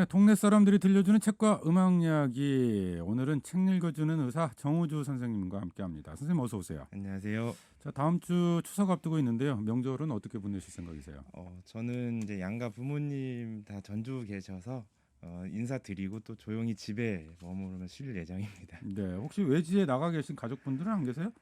네, 동네 사람들이 들려주는 책과 음악 이야기. 오늘은 책 읽어주는 의사 정우주 선생님과 함께합니다. 선생님 어서 오세요. 안녕하세요. 자, 다음 주 추석 앞두고 있는데요. 명절은 어떻게 보내실 생각이세요? 저는 이제 양가 부모님 다 전주 계셔서 인사드리고 또 조용히 집에 머무르면 쉴 예정입니다. 네, 혹시 외지에 나가 계신 가족분들은 안 계세요?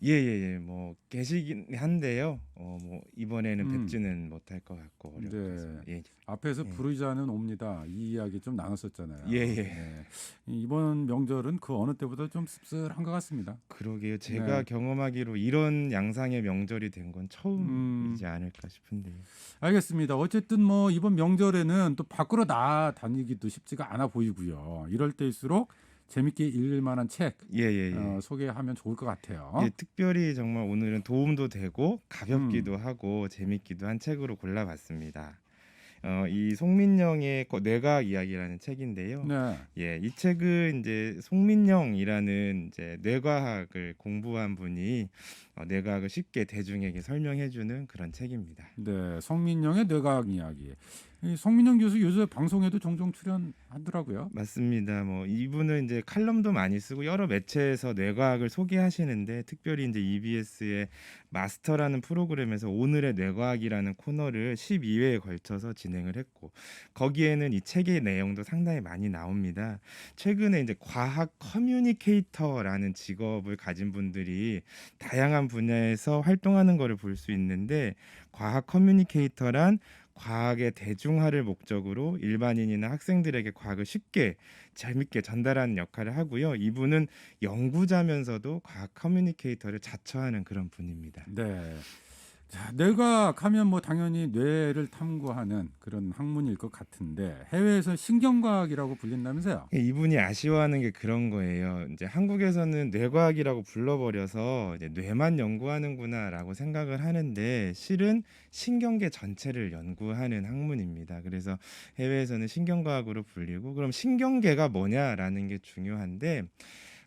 예예예. 뭐 계시긴 한데요. 뭐 이번에는 음, 뵙지는 못할 것 같고 어려워서 네. 예. 앞에서 예. 부르자는 옵니다. 이 이야기 좀 나눴었잖아요. 예예. 네, 이번 명절은 그 어느 때보다 좀 씁쓸한 것 같습니다. 그러게요. 제가 네, 경험하기로 이런 양상의 명절이 된 건 음, 처음이지 않을까 싶은데요. 알겠습니다. 어쨌든 뭐 이번 명절에는 또 밖으로 다니기도 쉽지가 않아 보이고요. 이럴 때일수록 재밌게 읽을 만한 책 예예예. 소개하면 좋을 것 예, 같아요. 특별히 정말 오늘은 도움도 되고 음, 가볍기도 하고 재밌기도 한 책으로 골라봤습니다. 이 송민영의 뇌과학 이야기라는 책인데요. 네, 예, 이 책은 이제 송민영이라는 이제 뇌과학을 공부한 분이 뇌과학을 쉽게 대중에게 설명해 주는 그런 책입니다. 네, 성민영의 뇌과학 이야기. 이 성민영 교수 요새 방송에도 종종 출연하더라고요. 맞습니다. 뭐 이분은 이제 칼럼도 많이 쓰고 여러 매체에서 뇌과학을 소개하시는데 특별히 이제 EBS의 마스터라는 프로그램에서 오늘의 뇌과학이라는 코너를 12회에 걸쳐서 진행을 했고 거기에는 이 책의 내용도 상당히 많이 나옵니다. 최근에 이제 과학 커뮤니케이터라는 직업을 가진 분들이 다양한 분야에서 활동하는 것을 볼 수 있는데 과학 커뮤니케이터란 과학의 대중화를 목적으로 일반인이나 학생들에게 과학을 쉽게 재밌게 전달하는 역할을 하고요. 이분은 연구자면서도 과학 커뮤니케이터를 자처하는 그런 분입니다. 네. 자, 뇌과학 하면 뭐 당연히 뇌를 탐구하는 그런 학문일 것 같은데 해외에서 신경과학이라고 불린다면서요? 이분이 아쉬워하는 게 그런 거예요. 이제 한국에서는 뇌과학이라고 불러버려서 이제 뇌만 연구하는구나라고 생각을 하는데 실은 신경계 전체를 연구하는 학문입니다. 그래서 해외에서는 신경과학으로 불리고 그럼 신경계가 뭐냐라는 게 중요한데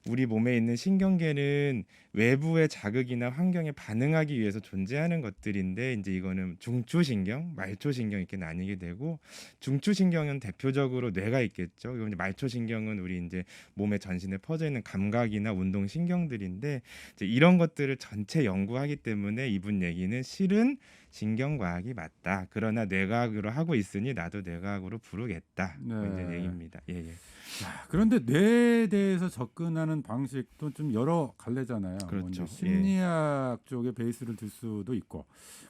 우리 몸에 있는 신경계는 외부의 자극이나 환경에 반응하기 위해서 존재하는 것들인데 이제 이거는 중추신경, 말초신경 이렇게 나뉘게 되고 중추신경은 대표적으로 뇌가 있겠죠. 그리고 이제 말초신경은 우리 이제 몸의 전신에 퍼져 있는 감각이나 운동신경들인데 이제 이런 것들을 전체 연구하기 때문에 이분 얘기는 실은 신경과학이 맞다. 그러나 뇌과학으로 하고 있으니 나도 뇌과학으로 부르겠다. 뭐 이제 네. 얘기입니다. 예, 예. 자, 그런데 뇌에 대해서 접근하는 방식도 좀 여러 갈래잖아요. 뭐 이제 그렇죠. 예. 심리학 쪽에 베이스를 둘 수도 있고,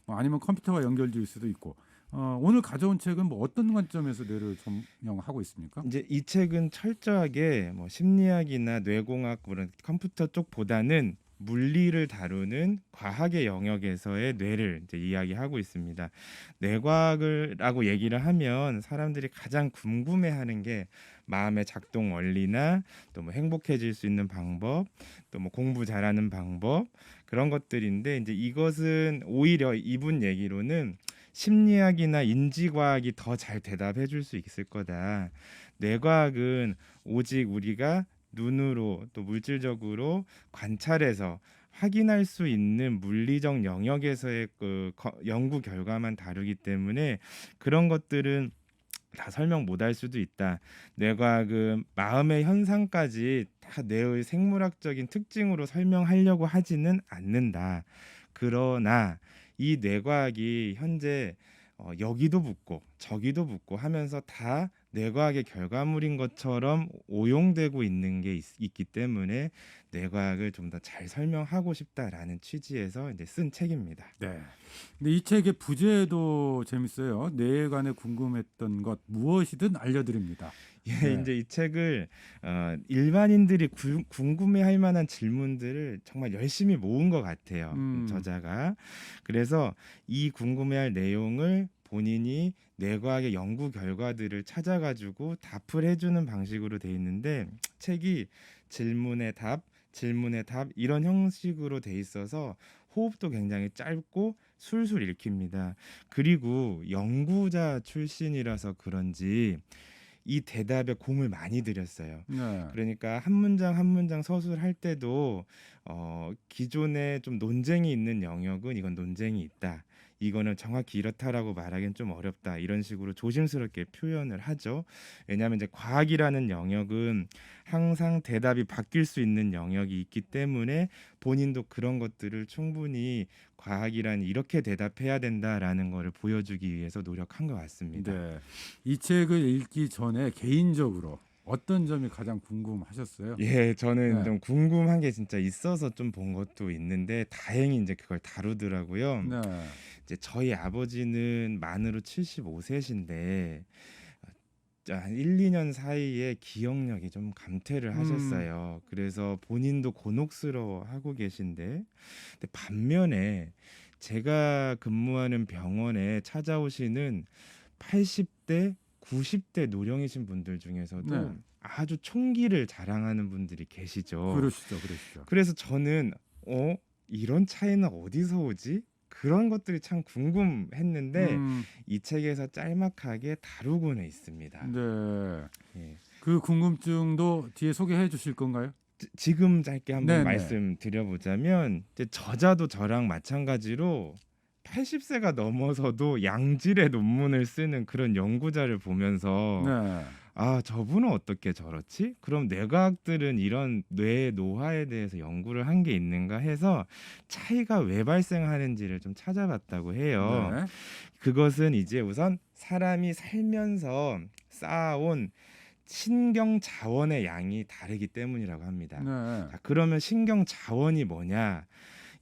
뭐 아니면 컴퓨터와 연결될 수도 있고. 오늘 가져온 책은 뭐 어떤 관점에서 뇌를 점령하고 있습니까? 이제 이 책은 철저하게 뭐 심리학이나 뇌공학 그런 컴퓨터 쪽보다는 물리를 다루는 과학의 영역에서의 뇌를 이제 이야기하고 있습니다. 뇌과학을라고 얘기를 하면 사람들이 가장 궁금해하는 게 마음의 작동 원리나 또 뭐 행복해질 수 있는 방법, 또 뭐 공부 잘하는 방법 그런 것들인데 이제 이것은 오히려 이분 얘기로는 심리학이나 인지과학이 더 잘 대답해 줄 수 있을 거다. 뇌과학은 오직 우리가 눈으로 또 물질적으로 관찰해서 확인할 수 있는 물리적 영역에서의 연구 결과만 다루기 때문에 그런 것들은 다 설명 못할 수도 있다. 뇌과학은 마음의 현상까지 다 뇌의 생물학적인 특징으로 설명하려고 하지는 않는다. 그러나 이 뇌과학이 현재 여기도 붙고 저기도 붙고 하면서 다 뇌과학의 결과물인 것처럼 오용되고 있는 게 있기 때문에 뇌과학을 좀 더 잘 설명하고 싶다라는 취지에서 이제 쓴 책입니다. 네. 근데 이 책의 부제도 재밌어요. 뇌에 관해 궁금했던 것 무엇이든 알려드립니다. 예, 네. 이제 이 책을 일반인들이 궁금해할 만한 질문들을 정말 열심히 모은 것 같아요. 음, 저자가. 그래서 이 궁금해할 내용을 본인이 뇌과학의 연구 결과들을 찾아가지고 답을 해주는 방식으로 돼 있는데 책이 질문의 답, 질문의 답 이런 형식으로 돼 있어서 호흡도 굉장히 짧고 술술 읽힙니다. 그리고 연구자 출신이라서 그런지 이 대답에 공을 많이 들였어요. 네. 그러니까 한 문장 한 문장 서술할 때도 기존에 좀 논쟁이 있는 영역은 이건 논쟁이 있다. 이거는 정확히 이렇다라고 말하기는 좀 어렵다. 이런 식으로 조심스럽게 표현을 하죠. 왜냐하면 이제 과학이라는 영역은 항상 대답이 바뀔 수 있는 영역이 있기 때문에 본인도 그런 것들을 충분히 과학이란 이렇게 대답해야 된다라는 거를 보여주기 위해서 노력한 것 같습니다. 네. 이 책을 읽기 전에 개인적으로 어떤 점이 가장 궁금하셨어요? 예, 저는 네. 좀 궁금한 게 진짜 있어서 좀 본 것도 있는데 다행히 이제 그걸 다루더라고요. 네. 이제 저희 아버지는 만으로 75세신데 한 1-2년 사이에 기억력이 좀 감퇴를 음. 하셨어요. 그래서 본인도 곤혹스러워하고 계신데 근데 반면에 제가 근무하는 병원에 찾아오시는 80대, 90대 노령이신 분들 중에서도 네. 아주 총기를 자랑하는 분들이 계시죠. 그러시죠, 그러시죠. 그래서 저는 '어 이런 차이는 어디서 오지?' 그런 것들이 참 궁금했는데 음. 이 책에서 짤막하게 다루고는 있습니다. 네. 예. 그 궁금증도 뒤에 소개해 주실 건가요? 지금 짧게 한번 네네. 말씀드려 보자면 이제 저자도 저랑 마찬가지로 80세가 넘어서도 양질의 논문을 쓰는 그런 연구자를 보면서 네. '아 저분은 어떻게 저렇지? 그럼 뇌과학들은 이런 뇌의 노화에 대해서 연구를 한 게 있는가?' 해서 차이가 왜 발생하는지를 좀 찾아봤다고 해요. 네. 그것은 이제 우선 사람이 살면서 쌓아온 신경 자원의 양이 다르기 때문이라고 합니다. 네. 자, 그러면 신경 자원이 뭐냐?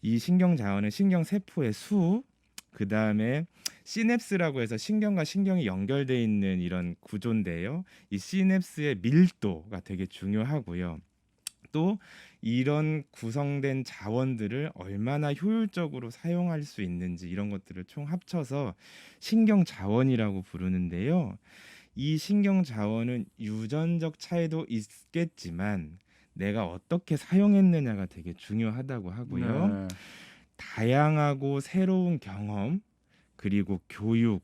이 신경 자원은 신경 세포의 수, 그다음에 시냅스라고 해서 신경과 신경이 연결돼 있는 이런 구조인데요. 이 시냅스의 밀도가 되게 중요하고요. 또 이런 구성된 자원들을 얼마나 효율적으로 사용할 수 있는지 이런 것들을 총 합쳐서 신경 자원이라고 부르는데요. 이 신경 자원은 유전적 차이도 있겠지만 내가 어떻게 사용했느냐가 되게 중요하다고 하고요. 네. 다양하고 새로운 경험, 그리고 교육,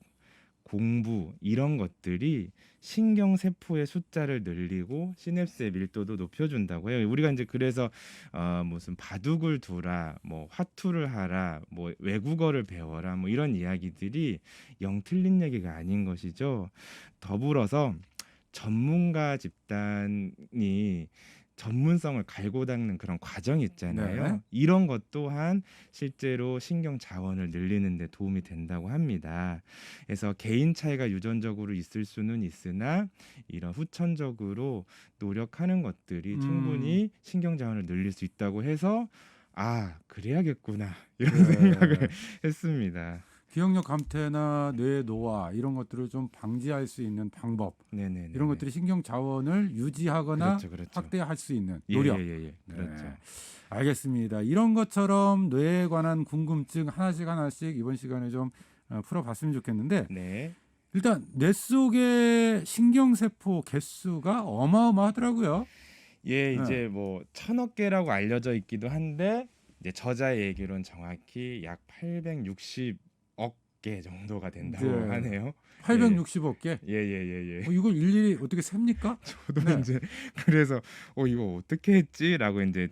공부 이런 것들이 신경 세포의 숫자를 늘리고 시냅스의 밀도도 높여준다고 해요. 우리가 이제 그래서 무슨 바둑을 두라, 뭐 화투를 하라, 뭐 외국어를 배워라, 뭐 이런 이야기들이 영 틀린 얘기가 아닌 것이죠. 더불어서 전문가 집단이 전문성을 갈고 닦는 그런 과정이 네. 있잖아요. 이런 것 또한 실제로 신경 자원을 늘리는 데 도움이 된다고 합니다. 그래서 개인 차이가 유전적으로 있을 수는 있으나 이런 후천적으로 노력하는 것들이 음. 충분히 신경 자원을 늘릴 수 있다고 해서 '아 그래야겠구나.' 이런 생각을 네. 했습니다. 기억력 감퇴나 뇌 노화 이런 것들을 좀 방지할 수 있는 방법 이런 네네네네. 것들이 신경 자원을 유지하거나 그렇죠, 그렇죠. 확대할 수 있는 노력. 예예예예. 네. 그렇죠. 알겠습니다. 이런 것처럼 뇌에 관한 궁금증 하나씩 하나씩 이번 시간에 좀 풀어봤으면 좋겠는데 네. 일단 뇌 속의 신경세포 개수가 어마어마하더라고요. 예, 네. 이제 뭐 1,000억 개라고 알려져 있기도 한데 이제 저자의 얘기로는 정확히 약 860억 개 정도가 된다고 이제 하네요. 예. 860억 개. 예예예예. 이걸 일일이 어떻게 셉니까? 저도 네. 인제 그래서 '이거 어떻게 했지?'라고 인제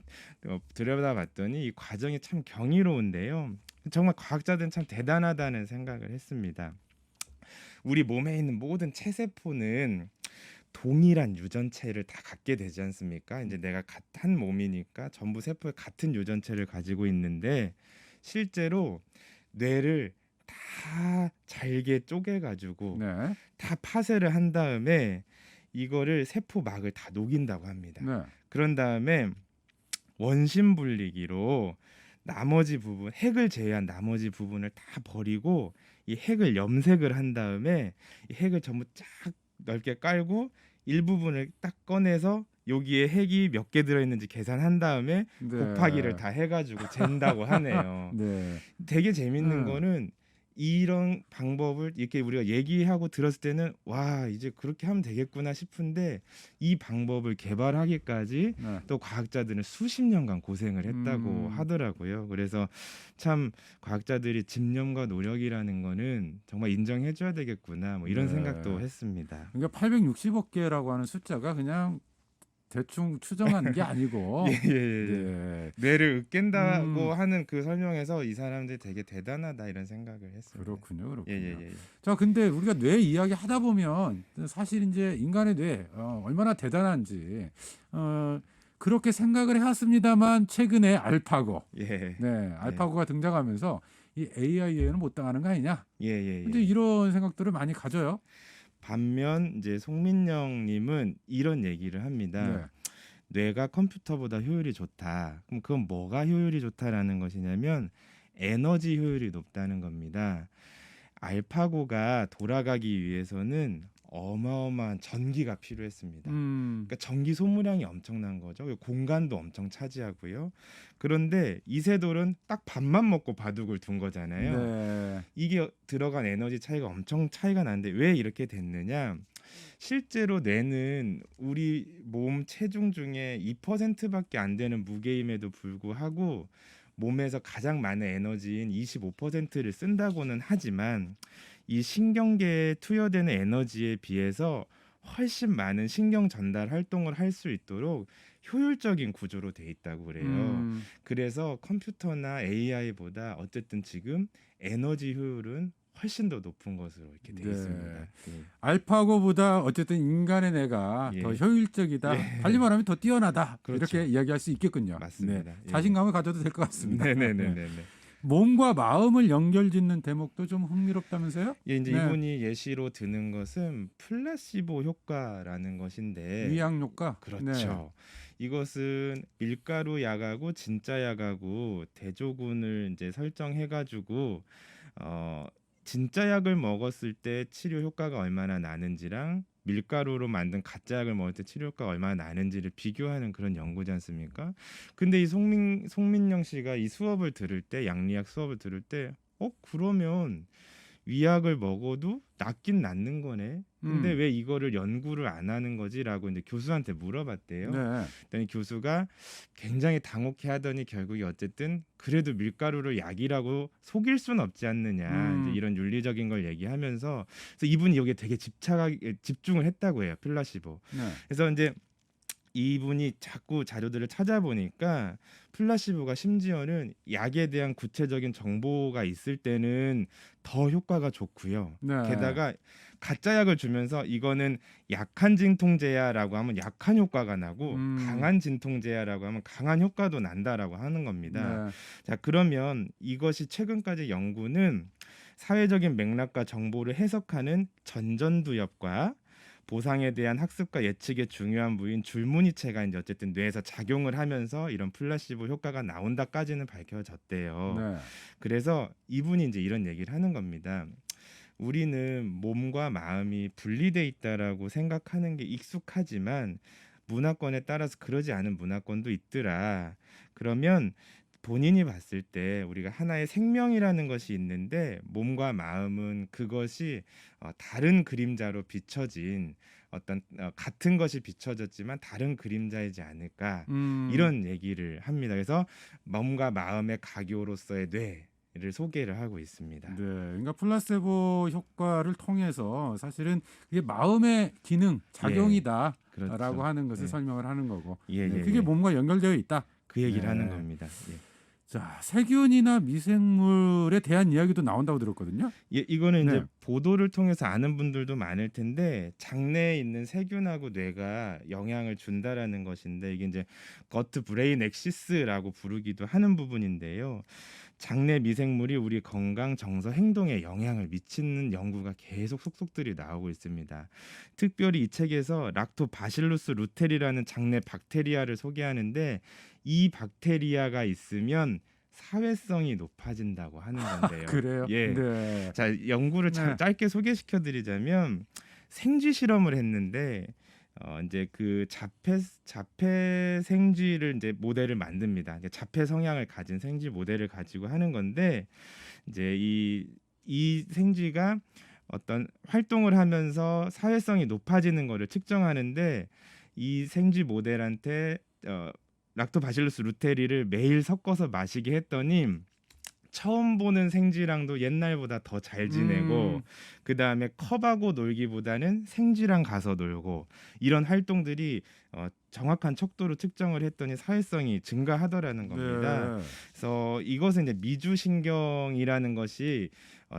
들여다봤더니 이 과정이 참 경이로운데요. 정말 과학자들은 참 대단하다는 생각을 했습니다. 우리 몸에 있는 모든 체세포는 동일한 유전체를 다 갖게 되지 않습니까? 인제 내가 한 몸이니까 전부 세포에 같은 유전체를 가지고 있는데 실제로 뇌를 다 잘게 쪼개 가지고 네. 다 파쇄를 한 다음에 이거를 세포막을 다 녹인다고 합니다. 네. 그런 다음에 원심 분리기로 나머지 부분, 핵을 제외한 나머지 부분을 다 버리고 이 핵을 염색을 한 다음에 이 핵을 전부 쫙 넓게 깔고 일부분을 딱 꺼내서 여기에 핵이 몇 개 들어 있는지 계산한 다음에 곱하기를 네. 다 해 가지고 잰다고 하네요. 네. 되게 재밌는 음. 거는 이런 방법을 이렇게 우리가 얘기하고 들었을 때는 '와 이제 그렇게 하면 되겠구나.' 싶은데 이 방법을 개발하기까지 네. 또 과학자들은 수십 년간 고생을 했다고 음. 하더라고요. 그래서 참 '과학자들이 집념과 노력이라는 거는 정말 인정해 줘야 되겠구나.' 뭐 이런 네. 생각도 했습니다. 그러니까 860억 개라고 하는 숫자가 그냥 대충 추정한 게 아니고 예, 예, 예. 네. 뇌를 으깬다고 음. 하는 그 설명에서 이 사람들이 되게 대단하다 이런 생각을 했습니다. 그렇군요. 그렇군요. 예, 예, 예. 예. 자, 근데 우리가 뇌 이야기 하다 보면 사실 이제 인간의 뇌 얼마나 대단한지 그렇게 생각을 해왔습니다만 최근에 알파고, 예. 네, 알파고가 등장하면서 이 AI에는 못 당하는 거 아니냐? 예, 예, 근데 예. 이런 생각들을 많이 가져요. 반면 이제 송민영 님은 이런 얘기를 네. 합니다. 뇌가 컴퓨터보다 효율이 좋다. 그럼 그건 뭐가 효율이 좋다라는 것이냐면 에너지 효율이 높다는 겁니다. 알파고가 돌아가기 위해서는 어마어마한 전기가 필요했습니다. 그러니까 전기 소모량이 엄청난 거죠. 공간도 엄청 차지하고요. 그런데 이세돌은 딱 밥만 먹고 바둑을 둔 거잖아요. 네. 이게 들어간 에너지 차이가 엄청 차이가 나는데 왜 이렇게 됐느냐? 실제로 뇌는 우리 몸 체중 중에 2%밖에 안 되는 무게임에도 불구하고 몸에서 가장 많은 에너지인 25%를 쓴다고는 하지만 이 신경계에 투여되는 에너지에 비해서 훨씬 많은 신경 전달 활동을 할 수 있도록 효율적인 구조로 돼 있다고 그래요. 그래서 컴퓨터나 AI보다 어쨌든 지금 에너지 효율은 훨씬 더 높은 것으로 이렇게 돼 네. 있습니다. 예. 알파고보다 어쨌든 인간의 뇌가 예. 더 효율적이다. 예. 달리 말하면 더 뛰어나다. 그렇죠. 이렇게 이야기할 수 있겠군요. 맞습니다. 네. 예. 자신감을 가져도 될 것 같습니다. 네네네네. 몸과 마음을 연결짓는 대목도 좀 흥미롭다면서요? 예, 이제 네. 이분이 예시로 드는 것은 플라시보 효과라는 것인데 위양 효과. 그렇죠. 이것은 밀가루 약하고 진짜 약하고 대조군을 이제 설정해가지고 진짜 약을 먹었을 때 치료 효과가 얼마나 나는지랑 밀가루로 만든 가짜 약을 먹을 때 치료 효과가 얼마나 나는지를 비교하는 그런 연구지 않습니까? 근데 이 송민영 씨가 이 수업을 들을 때 양리학 수업을 들을 때 그러면 위약을 먹어도 낫긴 낫는 거네. 근데 왜 이거를 연구를 안 하는 거지라고 이제 교수한테 물어봤대요. 네. 그랬더니 교수가 굉장히 당혹해하더니 결국에 어쨌든 그래도 밀가루를 약이라고 속일 수는 없지 않느냐 이제 이런 윤리적인 걸 얘기하면서 그래서 이분이 여기에 되게 집중을 했다고 해요. 플라시보. 네. 그래서 이제 이분이 자꾸 자료들을 찾아보니까 플라시보가 심지어는 약에 대한 구체적인 정보가 있을 때는 더 효과가 좋고요. 네. 게다가 가짜 약을 주면서 이거는 약한 진통제야라고 하면 약한 효과가 나고 강한 진통제야라고 하면 강한 효과도 난다라고 하는 겁니다. 네. 자, 그러면 이것이 최근까지 연구는 사회적인 맥락과 정보를 해석하는 전전두엽과 보상에 대한 학습과 예측의 중요한 부인 줄무늬체가 이제 어쨌든 뇌에서 작용을 하면서 이런 플라시보 효과가 나온다까지는 밝혀졌대요. 네. 그래서 이분이 이제 이런 얘기를 하는 겁니다. 우리는 몸과 마음이 분리돼 있다라고 생각하는 게 익숙하지만 문화권에 따라서 그러지 않은 문화권도 있더라. 그러면 본인이 봤을 때 우리가 하나의 생명이라는 것이 있는데 몸과 마음은 그것이 다른 그림자로 비춰진 어떤 같은 것이 비춰졌지만 다른 그림자이지 않을까 이런 얘기를 합니다. 그래서 몸과 마음의 가교로서의 뇌를 소개를 하고 있습니다. 네, 그러니까 플라세보 효과를 통해서 사실은 그게 마음의 기능 작용이다라고 그렇죠. 하는 것을 예. 설명을 하는 거고, 예, 예, 그게 예. 몸과 연결되어 있다. 그 얘기를 네. 하는 겁니다. 예. 자, 세균이나 미생물에 대한 이야기도 나온다고 들었거든요. 예, 이거는 네. 이제 보도를 통해서 아는 분들도 많을 텐데 장내에 있는 세균하고 뇌가 영향을 준다라는 것인데 이게 이제 거트 브레인 엑시스라고 부르기도 하는 부분인데요. 장내 미생물이 우리 건강, 정서, 행동에 영향을 미치는 연구가 계속 속속들이 나오고 있습니다. 특별히 이 책에서 락토바실루스 루테리라는 장내 박테리아를 소개하는데 이 박테리아가 있으면 사회성이 높아진다고 하는 건데요. 그래요? 예. 네. 자, 연구를 네. 짧게 소개시켜 드리자면 생쥐 실험을 했는데 이제 그 자폐 생쥐를 이제 모델을 만듭니다. 이제 자폐 성향을 가진 생쥐 모델을 가지고 하는 건데 이제 이 생쥐가 어떤 활동을 하면서 사회성이 높아지는 거를 측정하는데 이 생쥐 모델한테 락토바실루스 루테리를 매일 섞어서 마시게 했더니 처음 보는 생쥐랑도 옛날보다 더 잘 지내고 그다음에 컵하고 놀기보다는 생쥐랑 가서 놀고 이런 활동들이 정확한 척도로 측정을 했더니 사회성이 증가하더라는 겁니다. 네. 그래서 이것은 이제 미주신경이라는 것이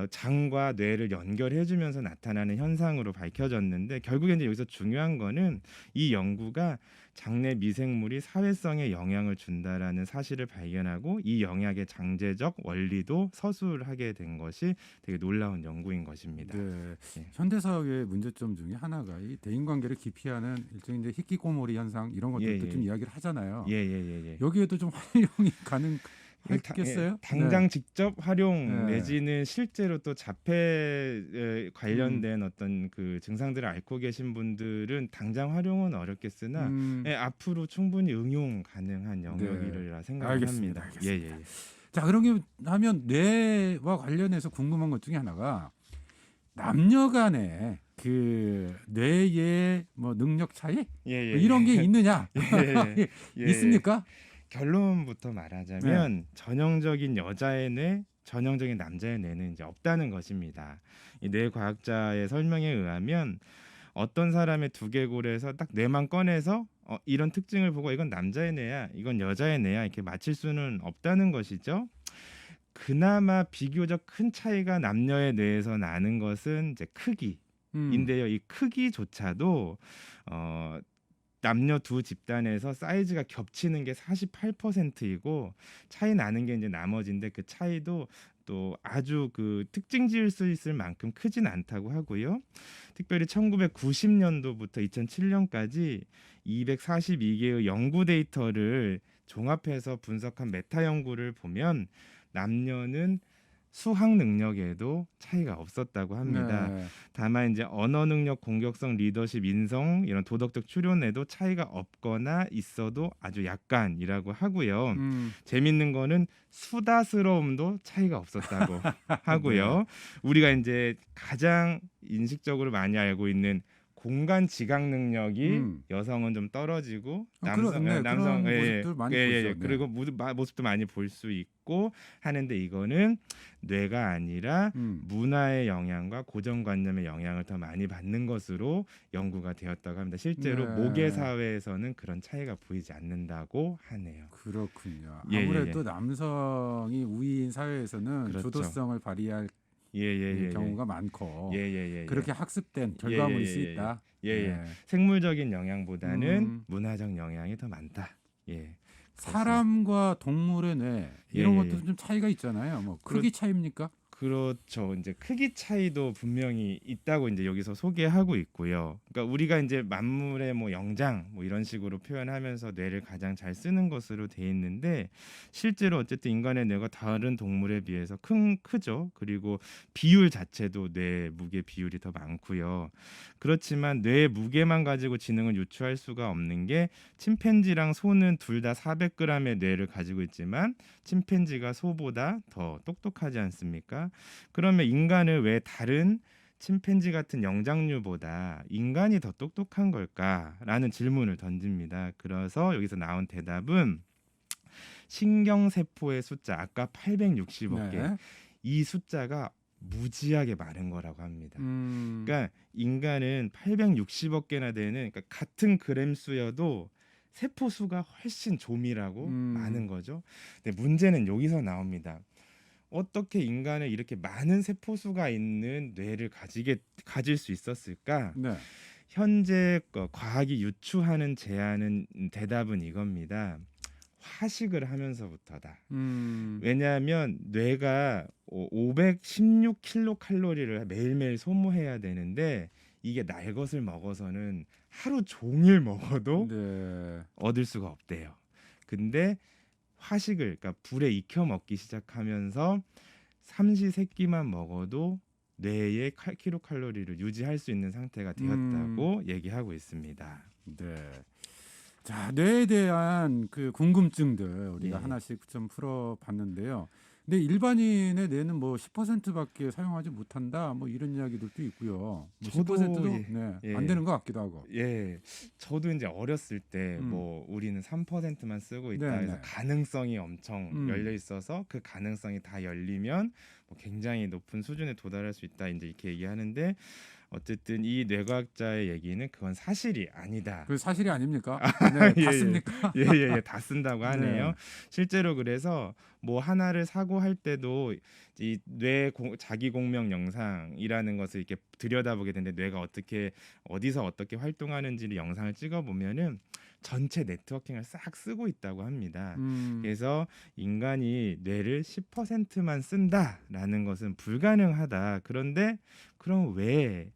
장과 뇌를 연결해주면서 나타나는 현상으로 밝혀졌는데 결국엔 이제 여기서 중요한 거는 이 연구가 장내 미생물이 사회성에 영향을 준다라는 사실을 발견하고 이 영향의 장제적 원리도 서술하게 된 것이 되게 놀라운 연구인 것입니다. 네. 예. 현대사회의 문제점 중에 하나가 이 대인관계를 기피하는 일종의 이제 히키코모리 현상 이런 것들도 예, 좀 예. 이야기를 하잖아요. 예. 여기에도 좀 활용이 가능하겠어요? 당장 직접 활용 네. 내지는 실제로 또 자폐 관련된 어떤 그 증상들을 앓고 계신 분들은 당장 활용은 어렵겠으나 앞으로 충분히 응용 가능한 영역이라 생각을 알겠습니다. 합니다. 알겠습니다. 예. 자, 그러면 하면 뇌와 관련해서 궁금한 것 중에 하나가 남녀 간의 그 뇌의 뭐 능력 차이 뭐 이런 게 있느냐? 예. 있습니까? 결론부터 말하자면 전형적인 여자의 뇌, 전형적인 남자의 뇌는 이제 없다는 것입니다. 이 뇌과학자의 설명에 의하면 어떤 사람의 두개골에서 딱 뇌만 꺼내서 이런 특징을 보고 이건 남자의 뇌야, 이건 여자의 뇌야 이렇게 맞힐 수는 없다는 것이죠. 그나마 비교적 큰 차이가 남녀의 뇌에서 나는 것은 이제 크기인데요. 이 크기조차도 남녀 두 집단에서 사이즈가 겹치는 게 48%이고 차이 나는 게 이제 나머지인데 그 차이도 또 아주 그 특징 지을 수 있을 만큼 크진 않다고 하고요. 특별히 1990년도부터 2007년까지 242개의 연구 데이터를 종합해서 분석한 메타 연구를 보면 남녀는 수학 능력에도 차이가 없었다고 합니다. 네. 다만 이제 언어 능력, 공격성, 리더십, 인성 이런 도덕적 출연에도 차이가 없거나 있어도 아주 약간이라고 하고요. 재밌는 거는 수다스러움도 차이가 없었다고 하고요. 네. 우리가 이제 가장 인식적으로 많이 알고 있는 공간 지각 능력이 여성은 좀 떨어지고 남성 그런 모습들 많이 보죠. 네. 그리고 모습도 많이 볼 수 있고 하는데 이거는 뇌가 아니라 문화의 영향과 고정관념의 영향을 더 많이 받는 것으로 연구가 되었다고 합니다. 실제로 네. 모계 사회에서는 그런 차이가 보이지 않는다고 하네요. 그렇군요. 예, 아무래도 남성이 우위인 사회에서는 그렇죠. 주도성을 발휘할 경우가 많고 그렇게 학습된 결과물일 수 있다. 생물적인 영향보다는 문화적 영향이 더 많다. 사람과 동물의 뇌 이런 것도 좀 차이가 있잖아요. 뭐 크기 차이입니까? 그렇죠. 이제 크기 차이도 분명히 있다고 이제 여기서 소개하고 있고요. 그러니까 우리가 이제 만물의 뭐 영장 뭐 이런 식으로 표현하면서 뇌를 가장 잘 쓰는 것으로 돼 있는데 실제로 어쨌든 인간의 뇌가 다른 동물에 비해서 크죠. 그리고 비율 자체도 뇌 무게 비율이 더 많고요. 그렇지만 뇌의 무게만 가지고 지능을 유추할 수가 없는 게 침팬지랑 소는 둘 다 400g의 뇌를 가지고 있지만 침팬지가 소보다 더 똑똑하지 않습니까? 그러면 인간을 왜 다른 침팬지 같은 영장류보다 인간이 더 똑똑한 걸까라는 질문을 던집니다. 그래서 여기서 나온 대답은 신경세포의 숫자 아까 860억 개 이 숫자가 무지하게 많은 거라고 합니다. 그러니까 인간은 860억 개나 되는 그러니까 같은 그램 수여도 세포 수가 훨씬 조밀하고 많은 거죠. 근데 문제는 여기서 나옵니다. 어떻게 인간은 이렇게 많은 세포 수가 있는 뇌를 가질 수 있었을까? 현재 과학이 유추하는 대답은 이겁니다. 화식을 하면서부터다. 왜냐하면 뇌가 516kcal를 매일매일 소모해야 되는데 이게 날 것을 먹어서는 하루 종일 먹어도 얻을 수가 없대요. 근데 화식을 그러니까 불에 익혀 먹기 시작하면서 삼시세끼만 먹어도 뇌의 킬로칼로리를 유지할 수 있는 상태가 되었다고 얘기하고 있습니다. 네. 자, 뇌에 대한 그 궁금증들 우리가 예. 하나씩 좀 풀어봤는데요. 근데 일반인의 뇌는 뭐 10%밖에 사용하지 못한다, 뭐 이런 이야기들도 있고요. 뭐 저도 10%도 예. 안 예. 되는 것 같기도 하고. 예. 저도 이제 어렸을 때 음. 뭐 우리는 3%만 쓰고 있다 네, 해서 네. 가능성이 엄청 음. 열려 있어서 그 가능성이 다 열리면 뭐 굉장히 높은 수준에 도달할 수 있다 이제 이렇게 얘기하는데 어쨌든 이 뇌과학자의 얘기는 그건 사실이 아니다. 그 사실이 아닙니까? 네, 예, 맞습니까? 예예예 다 쓴다고 하네요. 네. 실제로 그래서 뭐 하나를 사고할 때도 이 자기 공명 영상이라는 것을 이렇게 들여다보게 되는데 뇌가 어떻게 어디서 어떻게 활동하는지를 영상을 찍어 보면은 전체 네트워킹을 싹 쓰고 있다고 합니다. 그래서 인간이 뇌를 10%만 쓴다라는 것은 불가능하다. 그런데 그럼 왜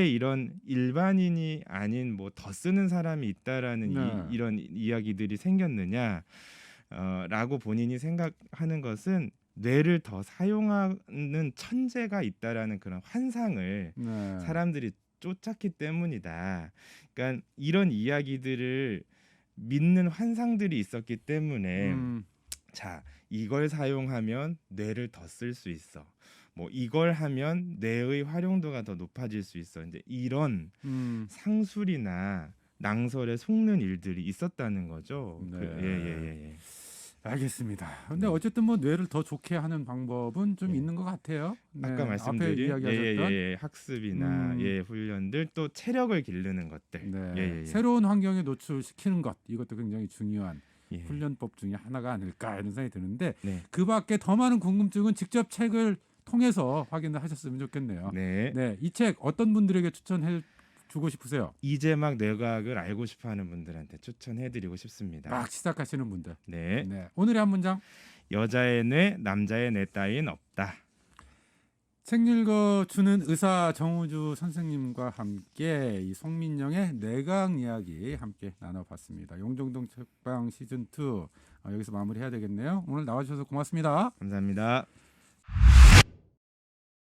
이런 일반인이 아닌 뭐 더 쓰는 사람이 있다라는 네. 이런 이야기들이 생겼느냐 라고 본인이 생각하는 것은 뇌를 더 사용하는 천재가 있다라는 그런 환상을 네. 사람들이 쫓았기 때문이다. 그러니까 이런 이야기들을 믿는 환상들이 있었기 때문에 자, 이걸 사용하면 뇌를 더 쓸 수 있어. 뭐 이걸 하면 뇌의 활용도가 더 높아질 수 있어. 이제 이런 상술이나 낭설에 속는 일들이 있었다는 거죠. 네. 예. 알겠습니다. 근데 네. 어쨌든 뭐 뇌를 더 좋게 하는 방법은 좀 예. 있는 것 같아요. 네. 아까 앞에 말씀드린 이야기하셨던 학습이나 훈련들 또 체력을 기르는 것들. 네. 새로운 환경에 노출시키는 것, 이것도 굉장히 중요한 예. 훈련법 중에 하나가 아닐까 이런 생각이 드는데 네. 그 밖에 더 많은 궁금증은 직접 책을 통해서 확인을 하셨으면 좋겠네요. 네. 네, 이 책 어떤 분들에게 추천해 주고 싶으세요? 이제 막 뇌과학을 알고 싶어하는 분들한테 추천해드리고 싶습니다. 막 시작하시는 분들. 네. 네. 오늘의 한 문장. 여자의 뇌, 남자의 뇌 따윈 없다. 책 읽어주는 의사 정우주 선생님과 함께 이 송민영의 뇌과학 이야기 함께 나눠봤습니다. 용종동 책방 시즌 2 여기서 마무리해야 되겠네요. 오늘 나와주셔서 고맙습니다. 감사합니다.